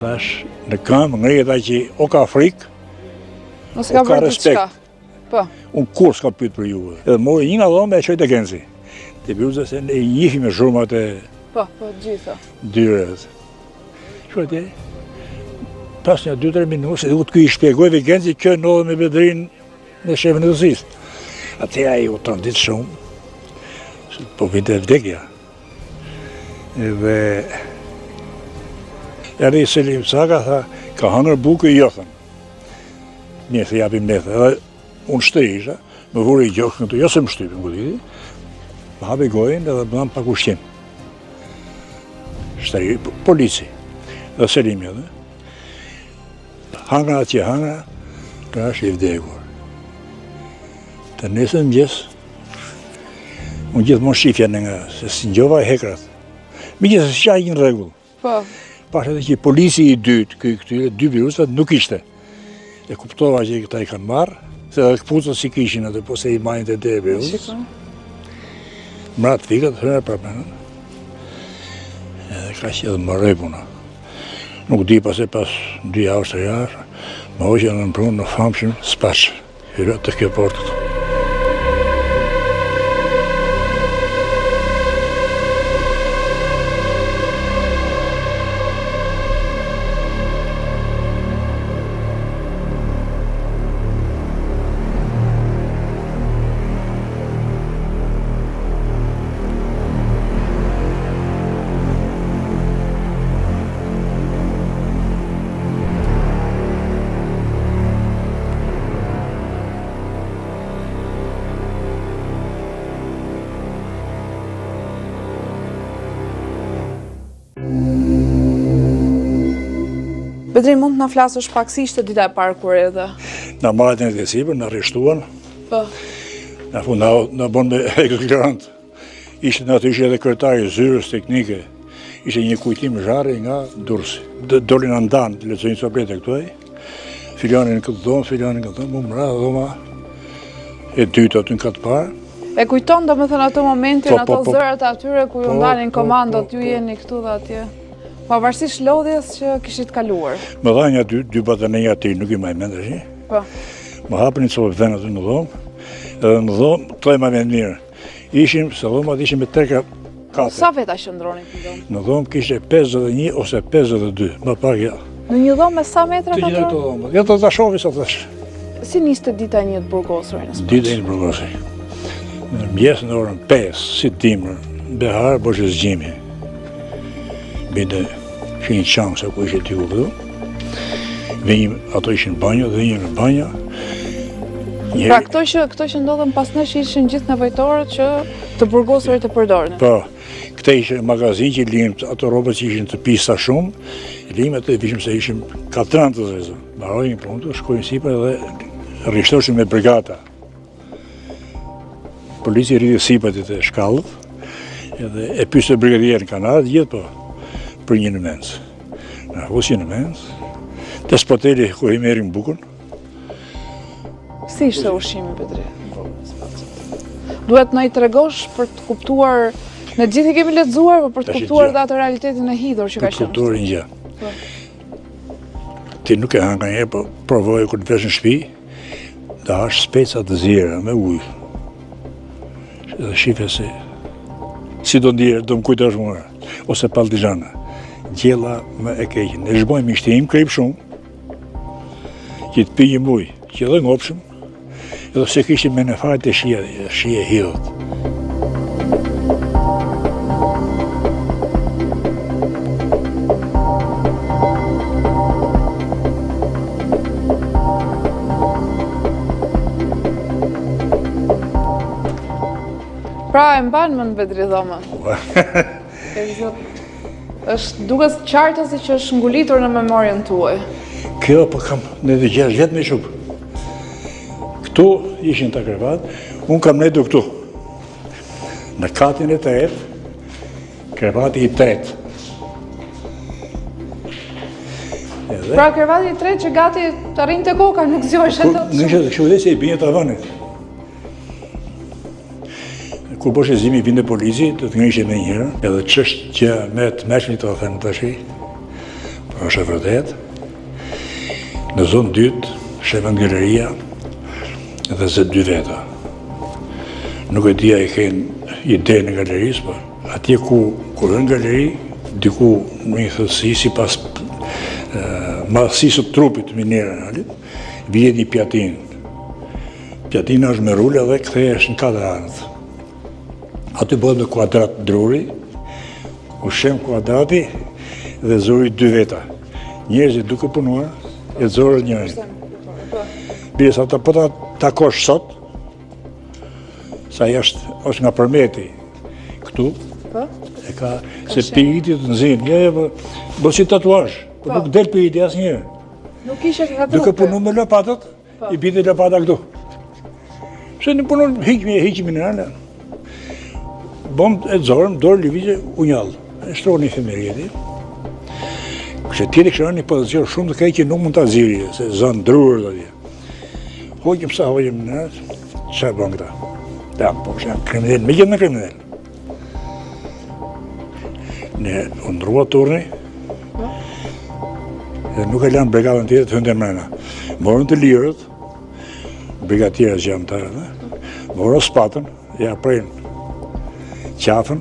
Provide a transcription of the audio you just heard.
Tash në këmbë ngrihet ai që o ka frikë, o ka respekt. Po. Unë kur s'ka pyet për juve. Edhe mori një nga dhomë e çoi te Genzi. Te Bjuza se ne i njihim me zhurmat e Po, gjitha. Dyrës. Çfarë ti? Pas një 2-3 minuta, u të ky i shpjegoj ve Genzi që ndodhe me Bedrin në shefin e Zis. Atë ai u trondit shumë. Po vinte vdekja. Edhe Erdhi Selim Saka, tha, ka hangër bukë jo, thënë. Mirë, se japim ne, edhe unë shtërisha, më vuri i gjokë këtu, jo se më shtypim këtiti, më hapi gojën edhe më dhamë pak ushqim. Shtëri, polici, edhe Selimi edhe. Hangra atje, hangra, ka është i vdekur. Të nesër mëngjes, unë gjithmonë shifja në nga, se si njova e hekrat. Mi gjithë se qa i në regull. Po. Pasha dhe që polici i dytë, këtyre dy virusat nuk ishte. E kuptova që këta i kanë marrë, se dhe këpucët si kishin atë, po se i majnë të dhe virus. Mratë fikët, hërë përmenën. Edhe ka që edhe më rejpuna. Nuk di pas 2 javë, 3 javë, më hoqë në prunë në famshëm, spashë, hyrë të kjo portët. Bedri, mund të na flasësh pak si ishte dita e parë kur edhe? Na marrën e sipër, na rreshtuan. Po. Na bon me eklerantë. Ishte në aty edhe kryetari i zyrës teknike. Ishte një kujtim zharri nga Durrësi. Dolin andan, lexojnë soplete këtu ai. Filianin në këtë dhomë, filianin në këtë dhomë, më mra dhoma e dytë aty në këtë parë. E kujton domethënë ato momentin, ato zërat atyre ku ju ndalin komandot, ju jeni këtu dhe atje. Pavarësisht lodhjes që kishit kaluar. Më dha një dy bataneja aty, nuk i maj mend tash. Po. Më hapën një copë vend aty në dhomë. Edhe në dhomë, të ma me mirë. Ishim, se dhomat ishim me 3 kate. Sa veta qëndronit në dhomë? Në dhomë kishte 51 ose 52, më pak ja. Në një dhomë me sa metra ka të gjitha këto dhomat. Ja të shofi sa tash. Si niste dita e një të burgosur? Dita e një të burgosur. Në mjes në orën 5, si dimër, behar, boshë zgjimi. Bide që një qangë se ku ishe t'i u këtu. Vejim, ato ishin banjo, dhe një në banjo. Pra këto që ndodhen pas nesh ishin gjithë nevojtorët që të burgosurit e përdorën? Po, këte ishe magazin që lim ato robët që ishin të pista shumë, lim ato e vishim se ishim 4 të zezë. Barojnë puntë, shkojnë sipër dhe rishtoshim me brigata. Polici rriti sipër të shkallët, edhe e pyste brigadierën kanë ardhë gjithë, po, për një në mens. Në husi në mens, të spoteli ku i merim bukën. Si ishte ushqimi, Bedri? Duhet në i tregosh për të kuptuar, ne gjithë i kemi lexuar, për të kuptuar dhe atë realitetin e hidhur që ka qenë. Për të kuptuar një gjë. Ti nuk e hanga një, po provoj kur të vesh në shtëpi, të hash speca të zjera me ujë. Dhe shife se si do ndjerë, do më kujtash mua, ose paldizhana. Gjella me e keqen. Ne zhbojmë ishtim krip shumë, që të pijim ujë, që edhe ngopshëm, edhe se kishim me në fajt e shije hidhët. Pra e mban më në Bedri dhomën? është duket qartë si që është ngulitur në memorien tuaj. Kjo po kam në dhe 6 vjetë me shupë. Këtu ishin të krevat, unë kam nedu këtu. Në katin e 3, krevati i 3. Pra krevati i 3 që gati të arrin të koka, nuk zjosh e të të shumë. Në kështë se i binje të avanit. Kur bosh e zimi vinde polici, të ngrishe me njëra, edhe ç'është që me të mëshmit të them tash. është e vërtet. Në zonë dytë, shefën galeria dhe zë 2 veta. Nuk e dia i kënë ide në galerisë, po atje ku në galeri, diku në një thësi, si pas masisë të trupit mineralit, vjet një pjatinë. Pjatina është me rule dhe kthehesh në 4 anët. Aty bëhet në kuadrat druri, ushem kuadrati dhe zori 2 veta. Njerëzit duke punuar, e zorën njërin. Bile sa po ta takosh sot, sa është nga përmeti këtu, e ka se piriti të nëzinë, bërë si tatuazh, por nuk del piriti asë njërë. Nuk ishe ka trupe. Duke punu me lopatët, i bide lopata këtu. Se në punon hiqi minerale. Bom e zorëm, dorë livizje u njallë. E shtroni efemerjeti. Kështë tjeri kështë një pozicion shumë të kaj që nuk mund të azirje, se zanë drurë dhe tje. Hoqim sa hoqim minerale, që e bon këta? Da, po kështë janë kriminell, me gjithë në kriminell. Ne undrua turni, dhe nuk e lanë brigadën tjetër të hëndër mrena. Morën të lirët, brigatierës që jam të rënë, morën spatën, ja prejnë qafën,